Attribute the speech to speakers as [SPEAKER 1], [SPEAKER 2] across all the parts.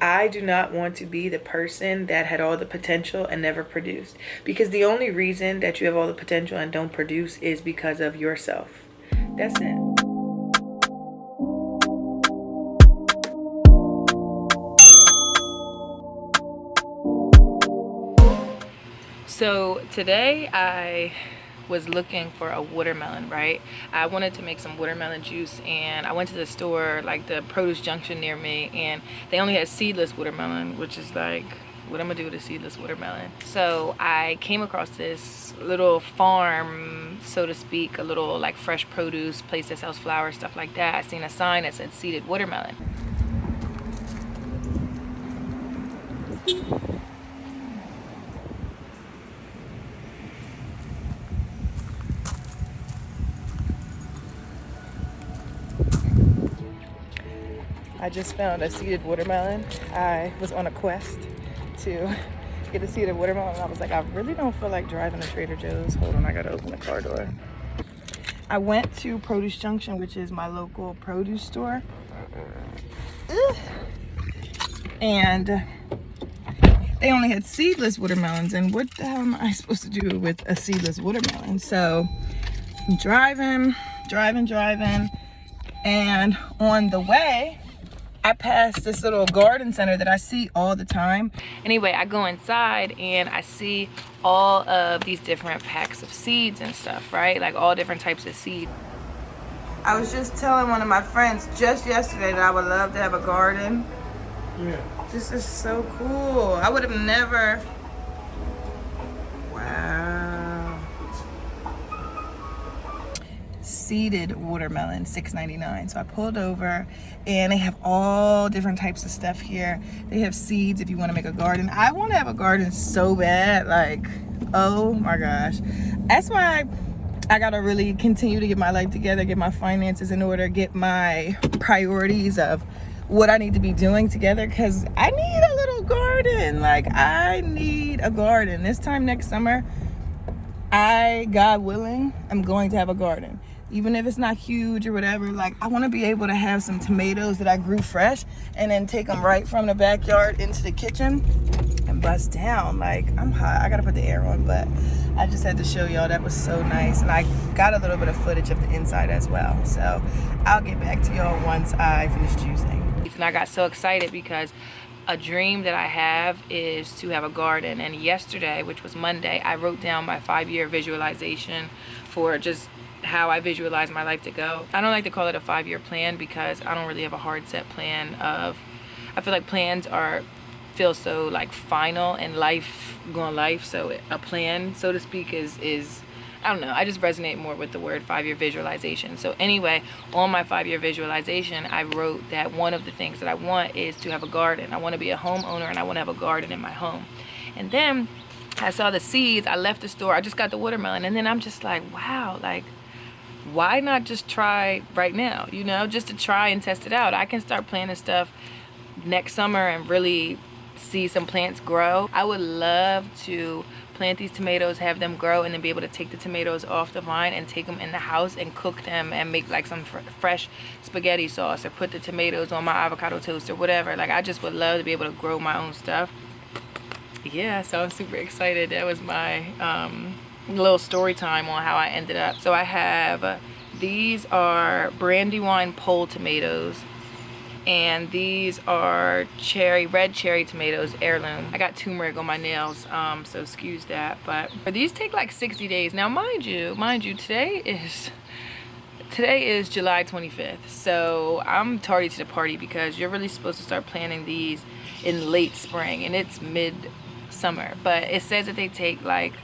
[SPEAKER 1] I do not want to be the person that had all the potential and never produced. Because the only reason that you have all the potential and don't produce is because of yourself. That's it. So today I was looking for a watermelon, right? I wanted to make some watermelon juice, and I went to the store, like the produce junction near me, and they only had seedless watermelon, which is like, what I'm gonna do with a seedless watermelon? So I came across this little farm, so to speak, a little like fresh produce place that sells flowers, stuff like that. I seen a sign that said seeded watermelon. I just found a seeded watermelon. I was on a quest to get a seeded watermelon. I was like, I really don't feel like driving to Trader Joe's. Hold on, I gotta open the car door. I went to Produce Junction, which is my local produce store. And they only had seedless watermelons. And what the hell am I supposed to do with a seedless watermelon? So I'm driving. And on the way, I passed this little garden center that I see all the time. Anyway, I go inside and I see all of these different packs of seeds and stuff, right? Like all different types of seeds. I was just telling one of my friends just yesterday that I would love to have a garden. Yeah. This is so cool. I would have never. Wow. Seeded watermelon, $6.99. So I pulled over and they have all different types of stuff here. They have seeds if you want to make a garden. I want to have a garden so bad, like, oh my gosh. That's why I gotta really continue to get my life together, get my finances in order, get my priorities of what I need to be doing together, because I need a little garden. Like, I need a garden. This time next summer, God willing, I'm going to have a garden. Even if it's not huge or whatever, like, I want to be able to have some tomatoes that I grew fresh and then take them right from the backyard into the kitchen and bust down. Like, I'm hot. I gotta put the air on, but I just had to show y'all that was so nice. And I got a little bit of footage of the inside as well. So I'll get back to y'all once I finish juicing. And I got so excited because a dream that I have is to have a garden. And yesterday, which was Monday, I wrote down my 5-year visualization for just how I visualize my life to go. I don't like to call it a 5-year plan because I don't really have a hard set plan of, I feel like plans feel so like final and life going life. So a plan, so to speak, is I don't know, I just resonate more with the word 5-year visualization. So anyway, on my 5-year visualization, I wrote that one of the things that I want is to have a garden. I want to be a homeowner and I want to have a garden in my home. And then I saw the seeds, I left the store, I just got the watermelon, and then I'm just like, wow, like, why not just try right now, you know, just to try and test it out. I can start planting stuff next summer and really see some plants grow. I would love to plant these tomatoes, have them grow, and then be able to take the tomatoes off the vine and take them in the house and cook them and make like some fresh spaghetti sauce, or put the tomatoes on my avocado toast or whatever. Like, I just would love to be able to grow my own stuff. Yeah, so I'm super excited. That was my little story time on how I ended up. So I have these are Brandywine pole tomatoes, and these are red cherry tomatoes, heirloom. I got turmeric on my nails, so excuse that. But these take like 60 days. Now, mind you, today is July 25th, so I'm tardy to the party because you're really supposed to start planting these in late spring, and it's mid-summer. But it says that they take like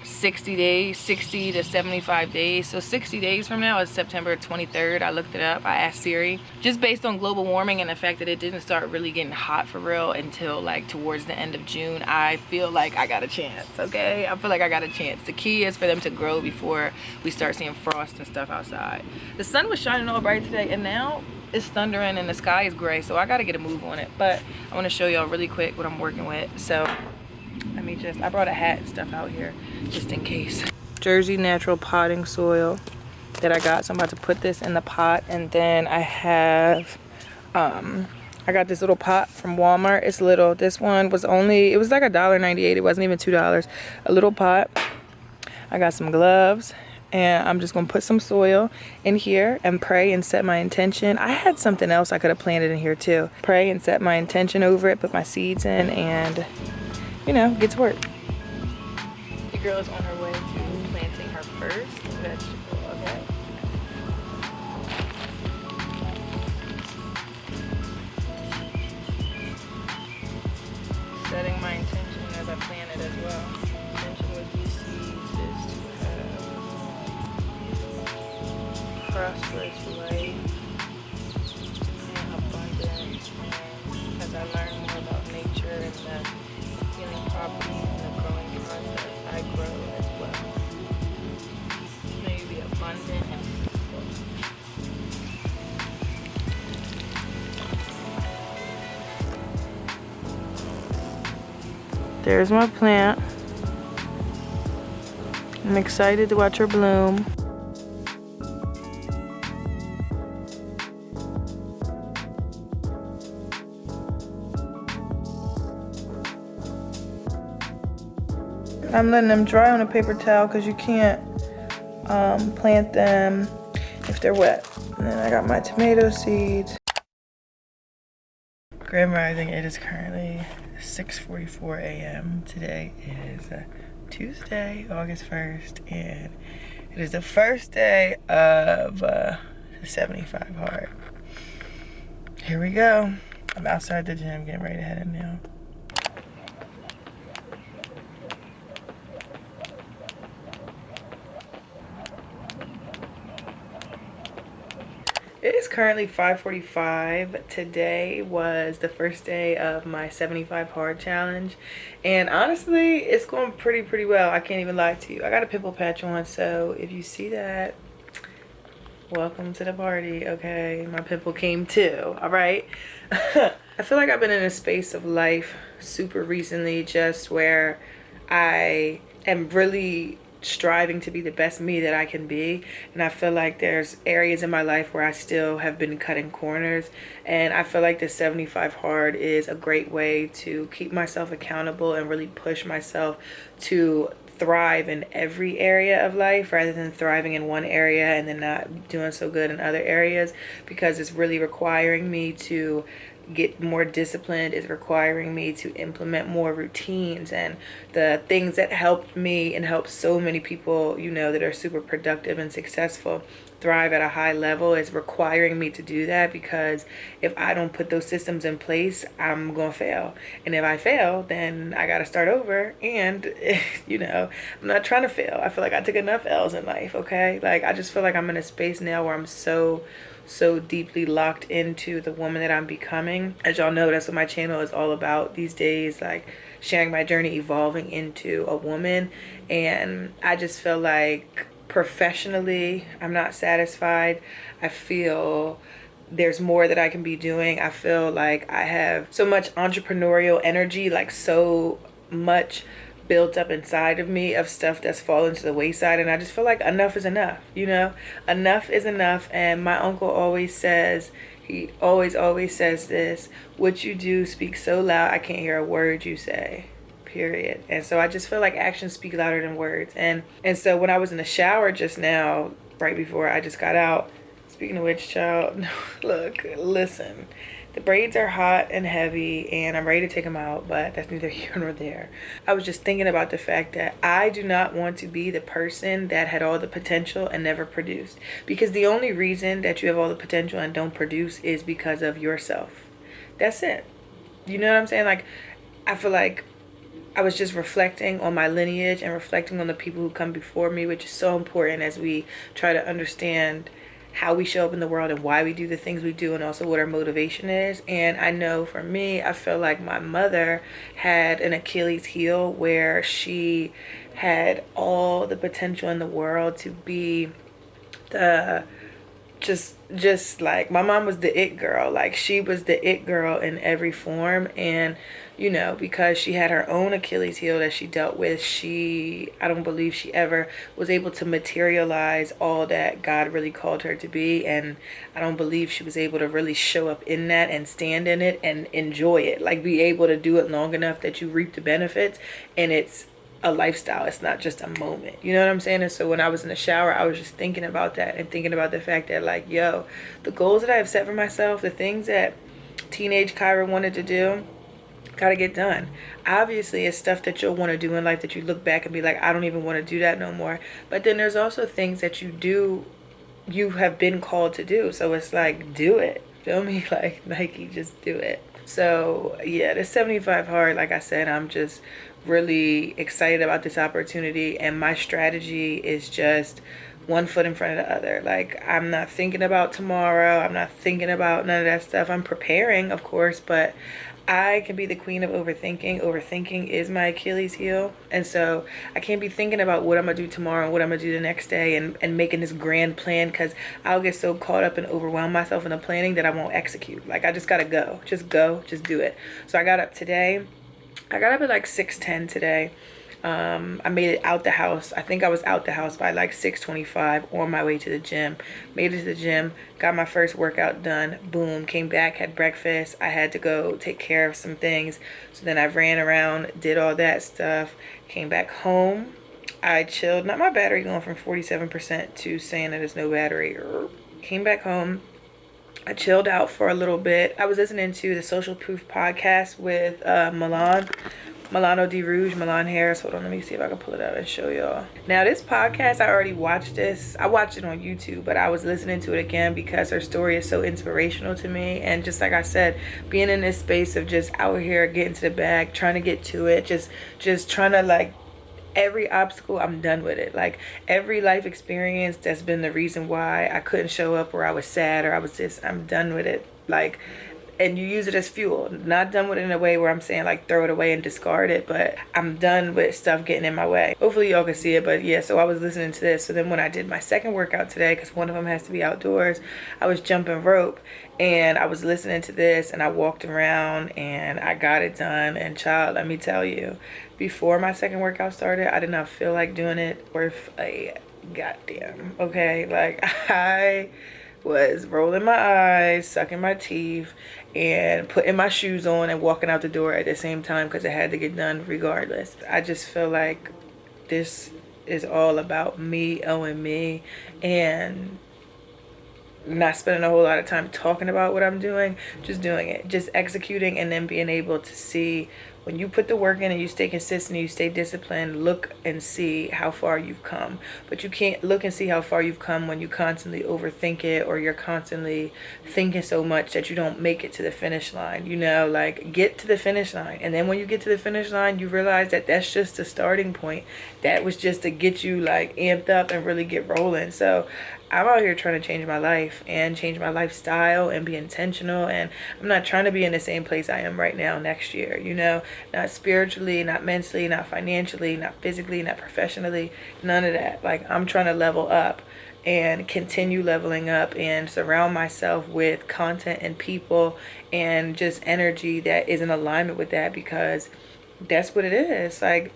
[SPEAKER 1] 60 days, 60 to 75 days. So 60 days from now is September 23rd. I looked it up. I asked Siri. Just based on global warming and the fact that it didn't start really getting hot for real until like towards the end of June, I feel like I got a chance, okay? I feel like I got a chance. The key is for them to grow before we start seeing frost and stuff outside. The sun was shining all bright today, and now it's thundering and the sky is gray, so I gotta get a move on it. But I want to show y'all really quick what I'm working with. So I brought a hat and stuff out here just in case. Jersey natural potting soil that I got, so I'm about to put this in the pot. And then I have I got this little pot from Walmart. It's little. This one was only, it was like $1.98. It wasn't even $2. A little pot. I got some gloves. And I'm just going to put some soil in here and pray and set my intention. I had something else I could have planted in here too. Pray and set my intention over it, put my seeds in, and, you know, get to work. The girl is on her way to planting her first vegetable, okay? Setting my intention as I plant it as well. Intention with these seeds is to have prosperous life and abundance. And as I learn more about nature and the healing properties and the growing process, I grow as well. May you be abundant and fruitful. There's my plant. I'm excited to watch her bloom. I'm letting them dry on a paper towel because you can't plant them if they're wet. And then I got my tomato seeds. Grand Rising, it is currently 6:44 a.m. Today is Tuesday, August 1st, and it is the first day of the 75 hard. Here we go. I'm outside the gym getting ready to head in now. It is currently 5:45. Today was the first day of my 75 hard challenge, and honestly it's going pretty well. I can't even lie to you. I got a pimple patch on, so if you see that, welcome to the party. Okay, my pimple came too. All right. I feel like I've been in a space of life super recently just where I am really striving to be the best me that I can be, and I feel like there's areas in my life where I still have been cutting corners, and I feel like the 75 hard is a great way to keep myself accountable and really push myself to thrive in every area of life rather than thriving in one area and then not doing so good in other areas, because it's really requiring me to get more disciplined. Is requiring me to implement more routines, and the things that helped me and help so many people, you know, that are super productive and successful thrive at a high level is requiring me to do that, because if I don't put those systems in place, I'm gonna fail. And if I fail, then I gotta start over. And you know, I'm not trying to fail. I feel like I took enough L's in life, okay? Like, I just feel like I'm in a space now where I'm so deeply locked into the woman that I'm becoming. As y'all know, that's what my channel is all about these days, like sharing my journey evolving into a woman. And I just feel like professionally I'm not satisfied. I feel there's more that I can be doing. I feel like I have so much entrepreneurial energy, like so much built up inside of me of stuff that's fallen to the wayside, and I just feel like enough is enough, you know? Enough is enough. And my uncle always says, he always says this: what you do speaks so loud I can't hear a word you say, period. And so I just feel like actions speak louder than words. And so when I was in the shower just now, right before I just got out, speaking of which, child, look, listen, the braids are hot and heavy and I'm ready to take them out, but that's neither here nor there. I was just thinking about the fact that I do not want to be the person that had all the potential and never produced, because the only reason that you have all the potential and don't produce is because of yourself. That's it. You know what I'm saying? Like, I feel like I was just reflecting on my lineage and reflecting on the people who come before me, which is so important as we try to understand how we show up in the world and why we do the things we do, and also what our motivation is. And I know for me, I feel like my mother had an Achilles heel where she had all the potential in the world to be the just like my mom was the it girl. Like she was the it girl in every form. And you know, because she had her own Achilles heel that she dealt with, I don't believe she ever was able to materialize all that God really called her to be. And I don't believe she was able to really show up in that and stand in it and enjoy it, like be able to do it long enough that you reap the benefits. And it's a lifestyle. It's not just a moment. You know what I'm saying? And so when I was in the shower, I was just thinking about that and thinking about the fact that, like, yo, the goals that I have set for myself, the things that teenage Kyrah wanted to do, gotta get done. Obviously, it's stuff that you'll want to do in life that you look back and be like, I don't even want to do that no more. But then there's also things that you have been called to do. So it's like, do it. Feel me? Like Nike, just do it. So yeah, the 75 hard, like I said, I'm just really excited about this opportunity. And my strategy is just one foot in front of the other. Like, I'm not thinking about tomorrow. I'm not thinking about none of that stuff. I'm preparing, of course, but I can be the queen of overthinking. Overthinking is my Achilles heel. And so I can't be thinking about what I'm going to do tomorrow and what I'm going to do the next day and making this grand plan, because I'll get so caught up and overwhelm myself in the planning that I won't execute. Like, I just got to go. Just go. Just do it. So I got up today. I got up at like 6:10 today. I made it out the house. I think I was out the house by like 6:25 on my way to the gym. Made it to the gym, got my first workout done. Boom, came back, had breakfast. I had to go take care of some things. So then I ran around, did all that stuff, came back home. I chilled. Not my battery going from 47% to saying that there's no battery. Came back home. I chilled out for a little bit. I was listening to the Social Proof podcast with Milano D. Rouge, Milan Harris. Hold on, let me see if I can pull it out and show y'all. Now, this podcast, I already watched this. I watched it on YouTube, but I was listening to it again because her story is so inspirational to me. And just like I said, being in this space of just out here getting to the bag, trying to get to it, just trying to, like, every obstacle, I'm done with it. Like, every life experience that's been the reason why I couldn't show up, or I was sad, or I was this, I'm done with it. Like, and you use it as fuel. Not done with it in a way where I'm saying like throw it away and discard it, but I'm done with stuff getting in my way. Hopefully y'all can see it. But yeah, so I was listening to this. So then when I did my second workout today, because one of them has to be outdoors, I was jumping rope and I was listening to this, and I walked around and I got it done. And child, let me tell you, before my second workout started, I did not feel like doing it worth a goddamn. Okay, like I was rolling my eyes, sucking my teeth, and putting my shoes on and walking out the door at the same time because it had to get done regardless. I just feel like this is all about me owing me and not spending a whole lot of time talking about what I'm doing, just doing it, just executing, and then being able to see when you put the work in and you stay consistent, you stay disciplined, look and see how far you've come. But you can't look and see how far you've come when you constantly overthink it, or you're constantly thinking so much that you don't make it to the finish line. You know, like, get to the finish line. And then when you get to the finish line, you realize that that's just the starting point. That was just to get you like amped up and really get rolling. So I'm out here trying to change my life and change my lifestyle and be intentional. And I'm not trying to be in the same place I am right now next year, you know, not spiritually, not mentally, not financially, not physically, not professionally, none of that. Like, I'm trying to level up and continue leveling up and surround myself with content and people and just energy that is in alignment with that, because that's what it is. Like,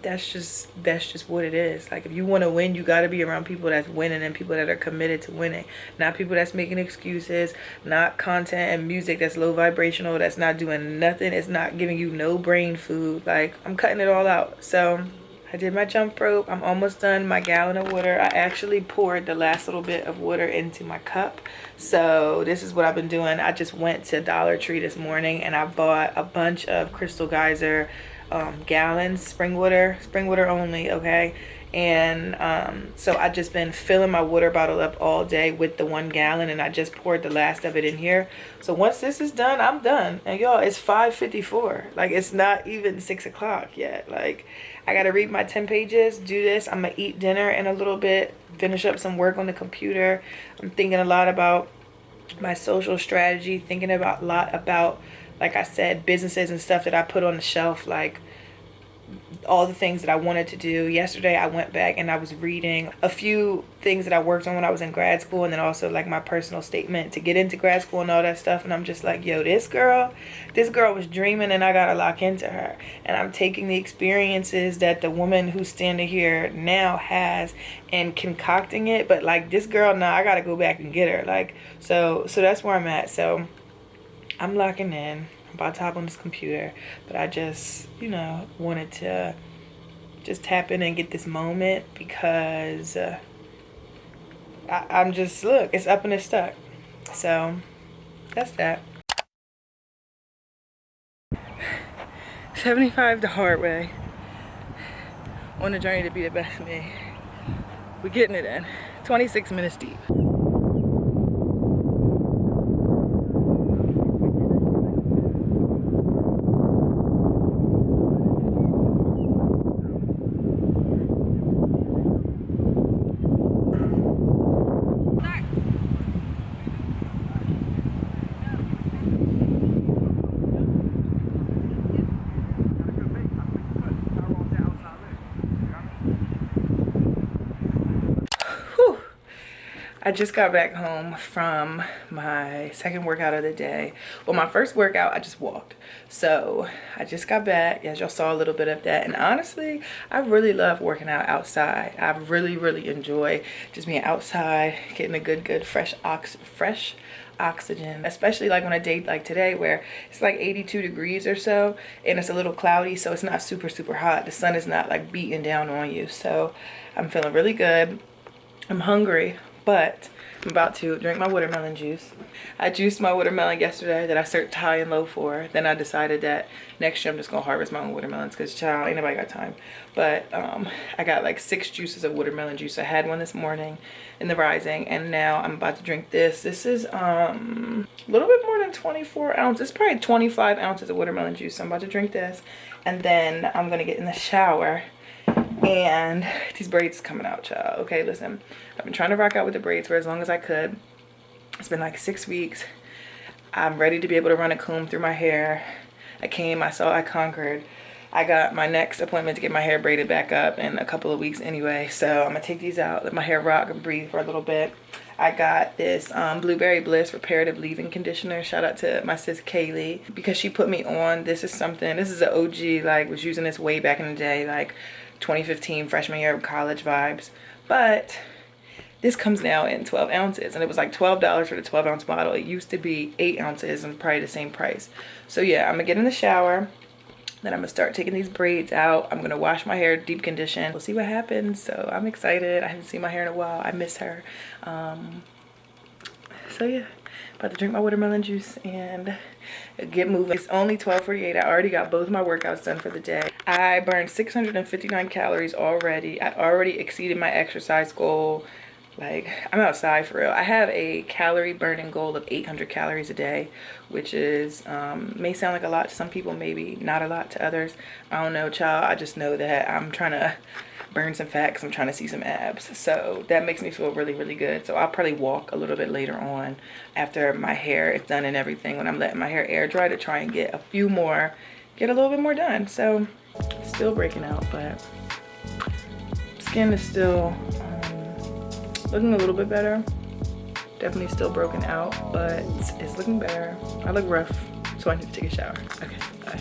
[SPEAKER 1] that's just what it is. Like, if you want to win, you got to be around people that's winning and people that are committed to winning, not people that's making excuses, not content and music that's low vibrational, that's not doing nothing, it's not giving you no brain food. Like, I'm cutting it all out. So I did my jump rope. I'm almost done my gallon of water. I actually poured the last little bit of water into my cup. So this is what I've been doing. I just went to Dollar Tree this morning and I bought a bunch of Crystal Geyser gallons, spring water only, okay? And so I just been filling my water bottle up all day with the 1 gallon, and I just poured the last of it in here. So once this is done, I'm done. And y'all, it's 5:54. Like, it's not even 6 o'clock yet. Like, I gotta read my 10 pages, do this. I'm gonna eat dinner in a little bit, finish up some work on the computer. I'm thinking a lot about my social strategy, thinking about a lot about, like I said, businesses and stuff that I put on the shelf, like all the things that I wanted to do. Yesterday I went back and I was reading a few things that I worked on when I was in grad school, and then also like my personal statement to get into grad school and all that stuff. And I'm just like, yo, this girl was dreaming, and I gotta lock into her. And I'm taking the experiences that the woman who's standing here now has and concocting it. But like this girl, nah, I gotta go back and get her. Like, so that's where I'm at. So I'm locking in. I'm about to hop on this computer, but I just, you know, wanted to just tap in and get this moment because I'm just, look, it's up and it's stuck. So that's that. 75 the hard way. On the journey to be the best me. We're getting it in. 26 minutes deep. I just got back home from my second workout of the day. Well, my first workout, I just walked. So I just got back, as y'all saw a little bit of that. And honestly, I really love working out outside. I really enjoy just being outside, getting a good fresh oxygen, especially like on a day like today where it's like 82 degrees or so, and it's a little cloudy, so it's not super hot. The sun is not like beating down on you. So I'm feeling really good. I'm hungry, but I'm about to drink my watermelon juice. I juiced my watermelon yesterday that I searched high and low for. Then I decided that next year I'm just gonna harvest my own watermelons because child, ain't nobody got time. But I got like 6 juices of watermelon juice. I had one this morning in the rising, and now I'm about to drink this. This is a little bit more than 24 ounces. It's probably 25 ounces of watermelon juice. So I'm about to drink this, and then I'm gonna get in the shower. And these braids coming out, child. Okay, listen, I've been trying to rock out with the braids for as long as I could. It's been like 6 weeks. I'm ready to be able to run a comb through my hair. I came, I saw, I conquered. I got my next appointment to get my hair braided back up in a couple of weeks anyway. So I'm gonna take these out, let my hair rock and breathe for a little bit. I got this Blueberry Bliss reparative leave-in conditioner. Shout out to my sis Kaylee, because she put me on. This is something, this is an OG, like was using this way back in the day, like 2015 freshman year of college vibes. But this comes now in 12 ounces, and it was like $12 for the 12-ounce bottle. It used to be 8 ounces and probably the same price. So yeah, I'm gonna get in the shower, then I'm gonna start taking these braids out. I'm gonna wash my hair, deep condition. We'll see what happens. So I'm excited. I haven't seen my hair in a while. I miss her. So yeah, about to drink my watermelon juice and get moving. It's only 12:48. I already got both my workouts done for the day. I burned 659 calories already. I already exceeded my exercise goal. Like, I'm outside for real. I have a calorie burning goal of 800 calories a day, which is may sound like a lot to some people, maybe not a lot to others. I don't know, child. I just know that I'm trying to burn some fat because I'm trying to see some abs. So that makes me feel really good. So I'll probably walk a little bit later on after my hair is done and everything, when I'm letting my hair air dry, to try and get a little bit more done. So still breaking out, but skin is still looking a little bit better. Definitely still broken out, but it's looking better. I look rough, so I need to take a shower. Okay, bye.